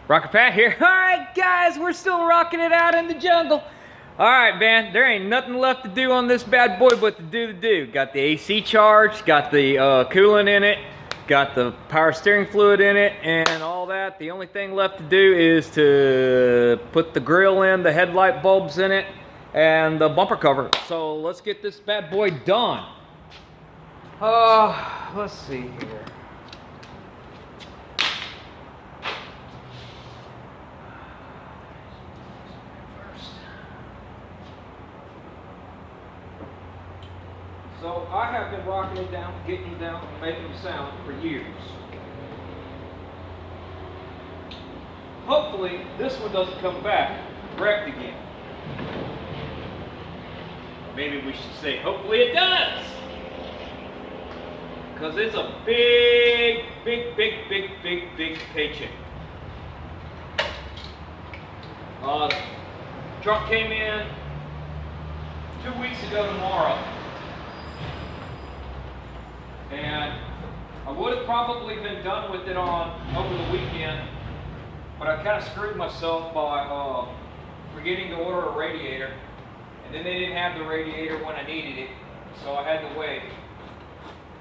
Rocker Pat here. Alright guys, we're still rocking it out in the jungle. Alright man, there ain't nothing left to do on this bad boy but to do. Got the AC charged, got the coolant in it, got the power steering fluid in it, and all that. The only thing left to do is to put the grill in, the headlight bulbs in it, and the bumper cover. So let's get this bad boy done. Let's see here. So I have been rocking it down, getting it down, and making them sound for years. Hopefully this one doesn't come back wrecked again. Maybe we should say hopefully it does. Because it's a big paycheck. Truck came in 2 weeks ago tomorrow. And I would have probably been done with it over the weekend, but I kind of screwed myself by forgetting to order a radiator, and then they didn't have the radiator when I needed it, so I had to wait.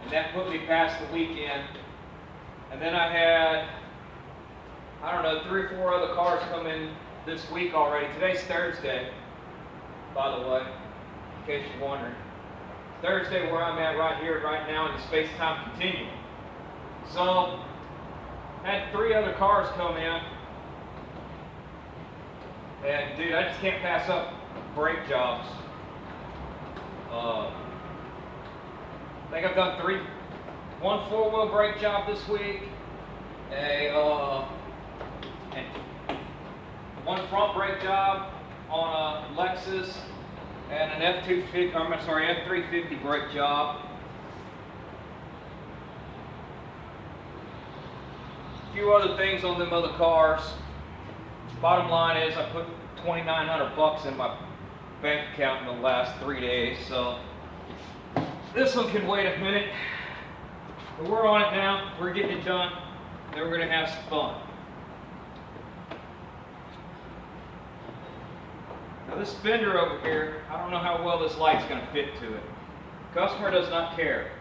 And that put me past the weekend. And then I had, I don't know, 3 or 4 other cars come in this week already. Today's Thursday, by the way, in case you're wondering. Thursday where I'm at right here, right now in the space-time continuum. So, had 3 other cars come in. And dude, I just can't pass up brake jobs. I think I've done 1 4-wheel brake job this week, and 1 front brake job on a Lexus, and an F350 brake job. A few other things on them other cars. Bottom line is I put $2,900 in my bank account in the last 3 days, so this one can wait a minute. But we're on it now. We're getting it done. Then we're going to have some fun. Now this fender over here, I don't know how well this light's going to fit to it. Customer does not care.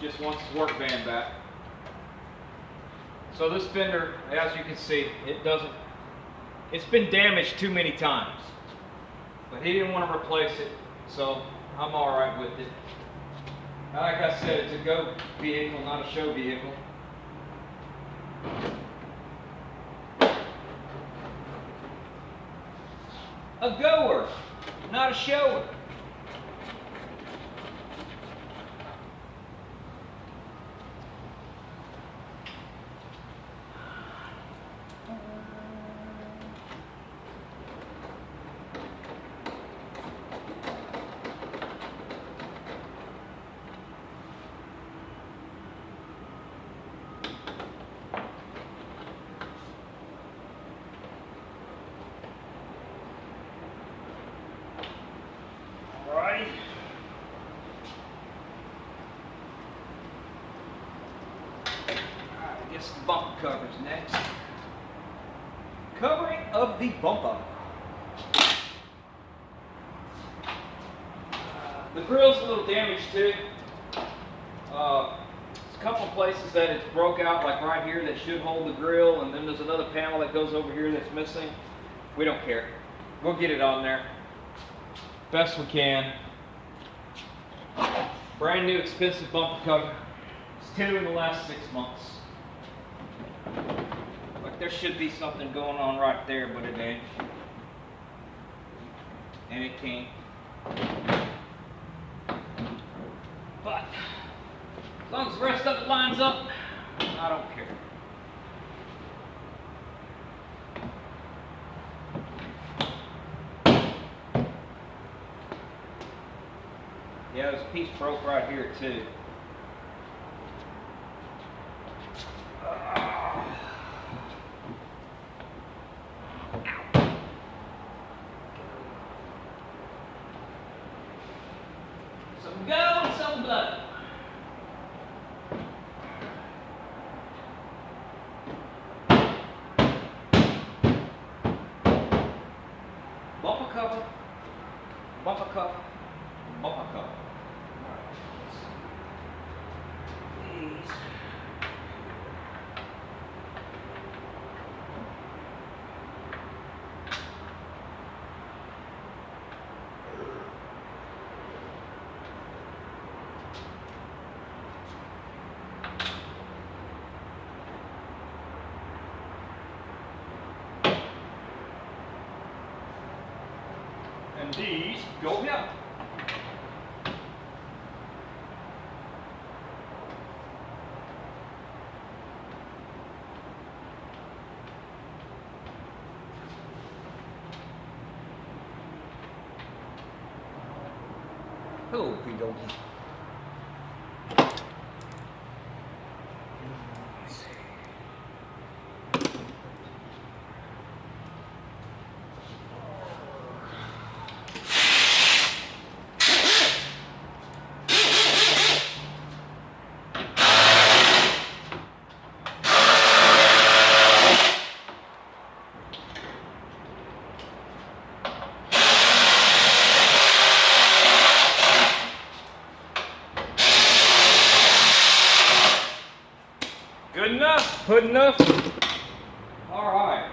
Just wants his work van back. So this fender, as you can see, it's been damaged too many times. But he didn't want to replace it, so I'm alright with it. Like I said, it's a go vehicle, not a show vehicle. A goer, not a shower. I guess the bumper cover's next. Covering of the bumper. The grill's a little damaged too. There's a couple of places that it's broke out, like right here, that should hold the grill, and then there's another panel that goes over here that's missing. We don't care. We'll get it on there. Best we can. Brand new expensive bumper cover. It's 2 in the last 6 months. Like there should be something going on right there, but it ain't. And it can't. But as long as the rest of it lines up, I don't care. Yeah, there's a piece broke right here too. Some go and some blood. bumper cover. Bumper cover. Alright. These. And these go here. Hello, P-Doggy. Good enough? Good enough? Alright.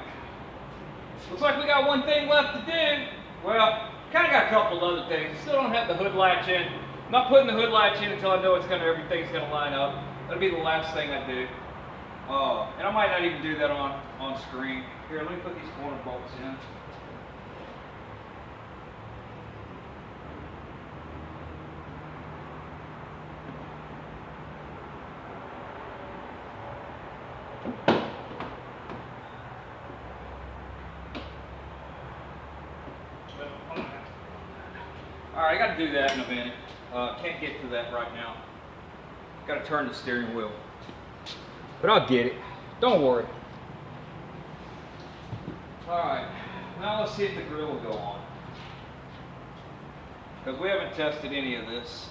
Looks like we got one thing left to do. Well, kind of got a couple other things. Still don't have the hood latch in. I'm not putting the hood latch in until I know everything's gonna line up. That'll be the last thing I do. And I might not even do that on screen. Here, let me put these corner bolts in. Alright, I gotta do that in a minute. Can't get to that right now. Gotta turn the steering wheel. But I'll get it. Don't worry. Alright, now let's see if the grill will go on. Because we haven't tested any of this.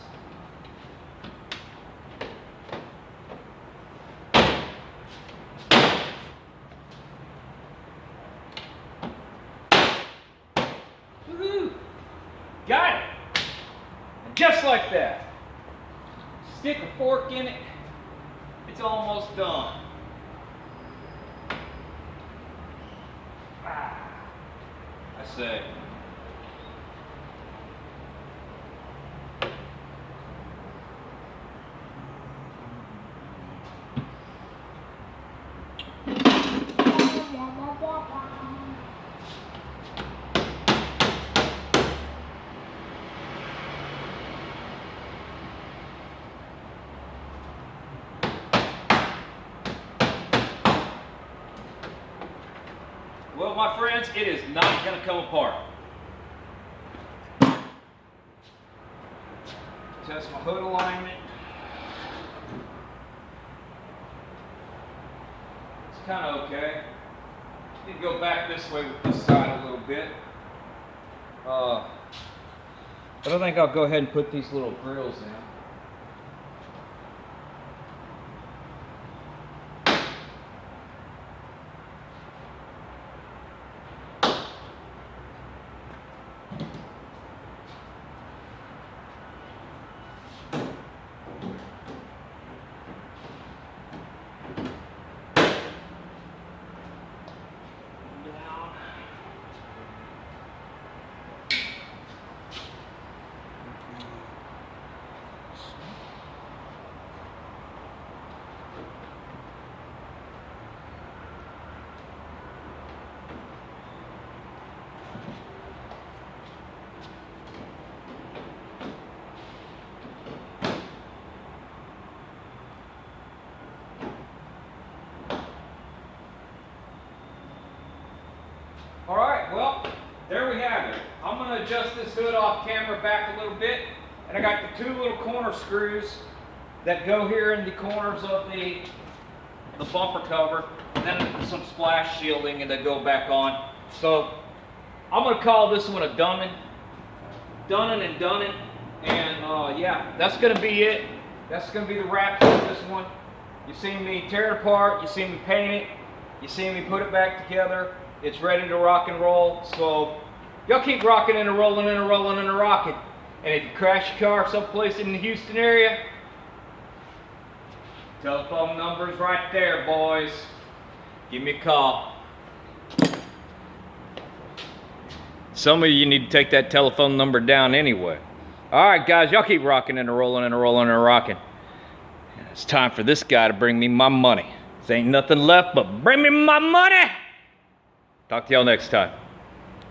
Woohoo! Got it! And just like that. Stick a fork in it. It's almost done. I say. Well, my friends, it is not going to come apart. Test my hood alignment. It's kind of okay. Need to go back this way with this side a little bit. But I think I'll go ahead and put these little grills in. All right, well, there we have it. I'm going to adjust this hood off camera back a little bit. And I got the two little corner screws that go here in the corners of the bumper cover. And then some splash shielding and they go back on. So I'm going to call this one a Dunning. Dunning and Dunning. And yeah, that's going to be it. That's going to be the wrap on this one. You see me tear it apart. You see me paint it. You see me put it back together. It's ready to rock and roll. So Y'all keep rocking and a rolling and a rolling and a rocking. And if you crash your car someplace in the Houston area, telephone number's right there, boys. Give me a call. Some of you need to take that telephone number down anyway. All right, guys, y'all keep rocking and a rolling and a rolling and a rocking. It's time for this guy to bring me my money. There ain't nothing left but bring me my money. Talk to y'all next time.